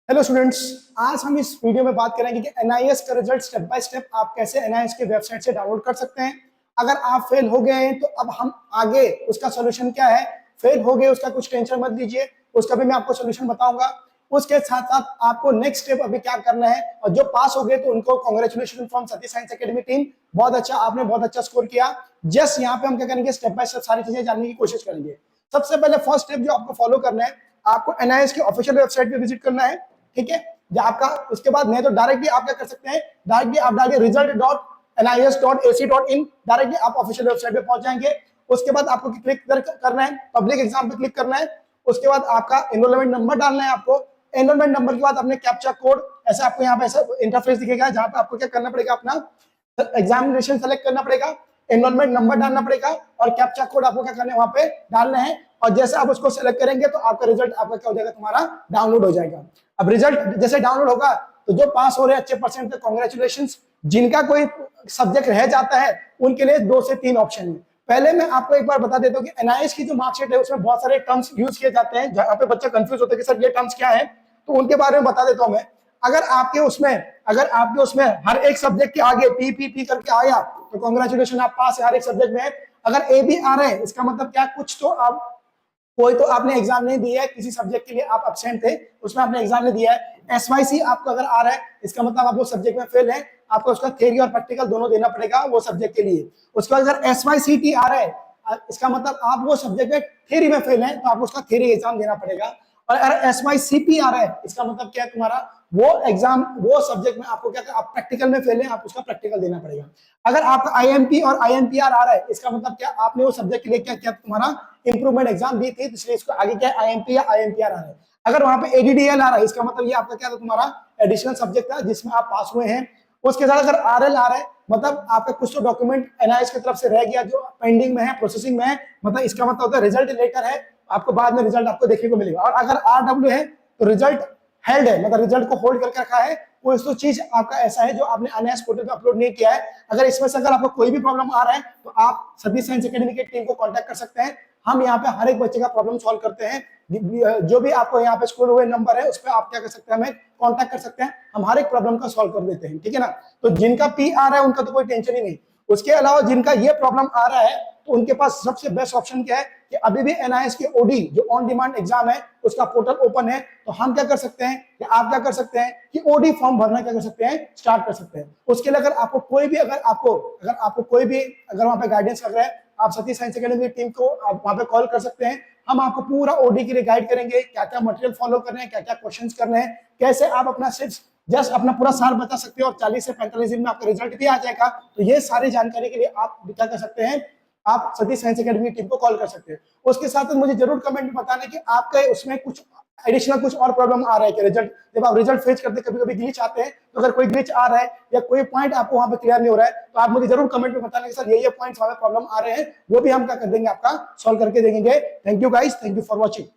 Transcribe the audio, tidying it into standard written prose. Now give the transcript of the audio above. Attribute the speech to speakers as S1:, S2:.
S1: Hello students. आज हम इस वीडियो में बात करेंगे कि एनआईएस का रिजल्ट स्टेप बाय स्टेप आप कैसे एनआईएस के वेबसाइट से डाउनलोड कर सकते हैं। अगर आप फेल हो गए हैं तो अब हम आगे उसका सॉल्यूशन क्या है। फेल हो गए उसका कुछ टेंशन मत लीजिए, उसका भी मैं आपको सॉल्यूशन बताऊंगा। उसके साथ साथ आपको नेक्स्ट स्टेप अभी क्या करना है, और जो पास हो गए तो उनको congratulation from Sati science academy team. बहुत अच्छा, आपने बहुत अच्छा स्कोर किया। जस्ट यहाँ पे हम क्या करेंगे, स्टेप बाय स्टेप सारी चीजें जानने की कोशिश करेंगे। सबसे पहले फर्स्ट स्टेप जो आपको फॉलो करना है, आपको एनआईएस की ऑफिशियल वेबसाइट पे विजिट करना है। ठीक है, जो आपका उसके बाद नहीं तो डायरेक्टली आप क्या कर सकते हैं, डायरेक्टली आप डालिए result.nis.ac.in, डायरेक्टली आप ऑफिशियल वेबसाइट पे पहुंच जाएंगे। उसके बाद आपको क्लिक करना है, पब्लिक एग्जाम पे क्लिक करना है। उसके बाद आपका एनरोलमेंट नंबर डालना है आपको। एनरोलमेंट नंबर के बाद अपने कैप्चा कोड, ऐसा आपको यहाँ पे ऐसा इंटरफेस दिखेगा जहां पे आपको क्या करना पड़ेगा, अपना एग्जामिनेशन सेलेक्ट करना पड़ेगा, एनरोलमेंट नंबर डालना पड़ेगा और कैप्चा कोड आपको क्या करना है, वहां पे डालना है। और जैसे आप उसको सेलेक्ट करेंगे तो आपका रिजल्ट आपका क्या हो जाएगा, तुम्हारा डाउनलोड हो जाएगा। अब रिजल्ट जैसे डाउनलोड होगा तो जो पास हो रहे हैं अच्छे परसेंट पे कांग्रेचुलेशन। जिनका कोई सब्जेक्ट रह जाता है उनके लिए 2 से 3 ऑप्शन है। पहले मैं आपको एक बार बता देता हूँ कि एनआईएस की जो मार्कशीट है उसमें बहुत सारे टर्म्स यूज किए जाते हैं, जहां पे बच्चा कंफ्यूज होता है कि सर ये टर्म्स क्या है, तो उनके बारे में बता देता हूं मैं। अगर आपके उसमें हर एक सब्जेक्ट के आगे पी करके आया तो कांग्रेचुलेशन, आप पास है हर एक सब्जेक्ट में। अगर ए भी आ रहा है इसका मतलब क्या, कुछ तो आप कोई तो आपने एग्जाम नहीं दिया है, किसी सब्जेक्ट के लिए आप एब्सेंट थे, उसमें आपने एग्जाम नहीं दिया है। एसवाईसी आपको अगर आ रहा है इसका मतलब आप वो सब्जेक्ट में फेल है, आपको उसका थ्योरी और प्रैक्टिकल दोनों देना पड़ेगा वो सब्जेक्ट के लिए। उसके बाद अगर एसवाईसीटी आ रहा है इसका मतलब आप वो सब्जेक्ट में थ्योरी में फेल है तो आपको उसका थ्योरी एग्जाम देना पड़ेगा। और अगर एसवाईसीपी आ रहा है इसका मतलब क्या है, तुम्हारा वो एग्जाम वो सब्जेक्ट में आपको क्या, आप प्रैक्टिकल में फेल है, आप उसका प्रैक्टिकल देना पड़ेगा। अगर आपका आईएमपी और आईएमपीआर आ रहा है इसका मतलब क्या, आपने वो सब्जेक्ट के लिए क्या किया, तुम्हारा इंप्रूवमेंट एग्जाम दी थी, इसलिए इसको आगे क्या आईएमपी या आईएमपीआर आ रहा है। अगर वहां पे एडीडीएल आ रहा है इसका मतलब ये आपका क्या था, तुम्हारा एडिशनल सब्जेक्ट था जिसमें आप पास हुए हैं। उसके साथ अगर आरएल आ रहा है मतलब आपका कुछ तो डॉक्यूमेंट एनआईएस की तरफ से रह गया जो पेंडिंग में है, प्रोसेसिंग में है, मतलब इसका मतलब होता है रिजल्ट लेटर है, आपको बाद में रिजल्ट आपको देखने को मिलेगा। और अगर आरडब्ल्यू है तो रिजल्ट हेल्ड है, मतलब रिजल्ट को होल्ड करके रखा है, कोई तो चीज आपका ऐसा है जो आपने एनआईएस पोर्टल पे अपलोड नहीं किया है। अगर इसमें से अगर आपको कोई भी प्रॉब्लम आ रहा है तो आप सतीश साइंस एकेडमी की टीम को कांटेक्ट कर सकते हैं। हम यहाँ पे हर एक बच्चे का प्रॉब्लम सॉल्व करते हैं। जो भी आपको यहाँ पे स्कूल हुए नंबर है उस पर आप क्या कर सकते हैं, हमें कांटेक्ट कर सकते हैं, हम हर एक प्रॉब्लम का सॉल्व कर देते हैं। ठीक है ना, तो जिनका पी आ रहा है उनका तो कोई टेंशन ही नहीं। उसके अलावा जिनका ये प्रॉब्लम आ रहा है तो उनके पास सबसे बेस्ट ऑप्शन क्या है कि अभी भी एनआईएस के ओडी जो ऑन डिमांड एग्जाम है उसका पोर्टल ओपन है। तो हम क्या कर सकते हैं कि आप क्या कर सकते हैं कि ओडी फॉर्म भरना क्या कर सकते हैं, स्टार्ट कर सकते हैं। उसके लिए अगर आपको कोई भी अगर वहां पे गाइडेंस लग रहा है, आप सतीश साइंस एकेडमी की टीम को आप वहां पे कॉल कर सकते हैं। हम आपको पूरा ओडी के लिए गाइड करेंगे, क्या क्या मटेरियल फॉलो करने हैं, क्या क्या क्वेश्चन करने हैं, कैसे आप अपना सिर्फ जस्ट अपना पूरा साल बता सकते हो और 40 से 45 दिन में आपका रिजल्ट भी आ जाएगा। तो ये सारी जानकारी के लिए आप क्या कर सकते हैं, आप सतीश साइंस एकेडमी की टीम को कॉल कर सकते हैं। उसके साथ मुझे जरूर कमेंट में बताना कि आपके उसमें कुछ एडिशनल कुछ और प्रॉब्लम आ रहा है कि रिजल्ट जब आप रिजल्ट फेच करते कभी कभी ग्लिच आते हैं, तो अगर कोई ग्लिच आ रहा है या कोई पॉइंट आपको वहां पे क्लियर नहीं हो रहा है तो आप मुझे जरूर कमेंट में बताना कि सर ये पॉइंट्स हमें प्रॉब्लम आ रहे हैं, वो भी हम क्या कर देंगे, आपका सॉल्व करके देंगे। Thank you guys, thank you for watching.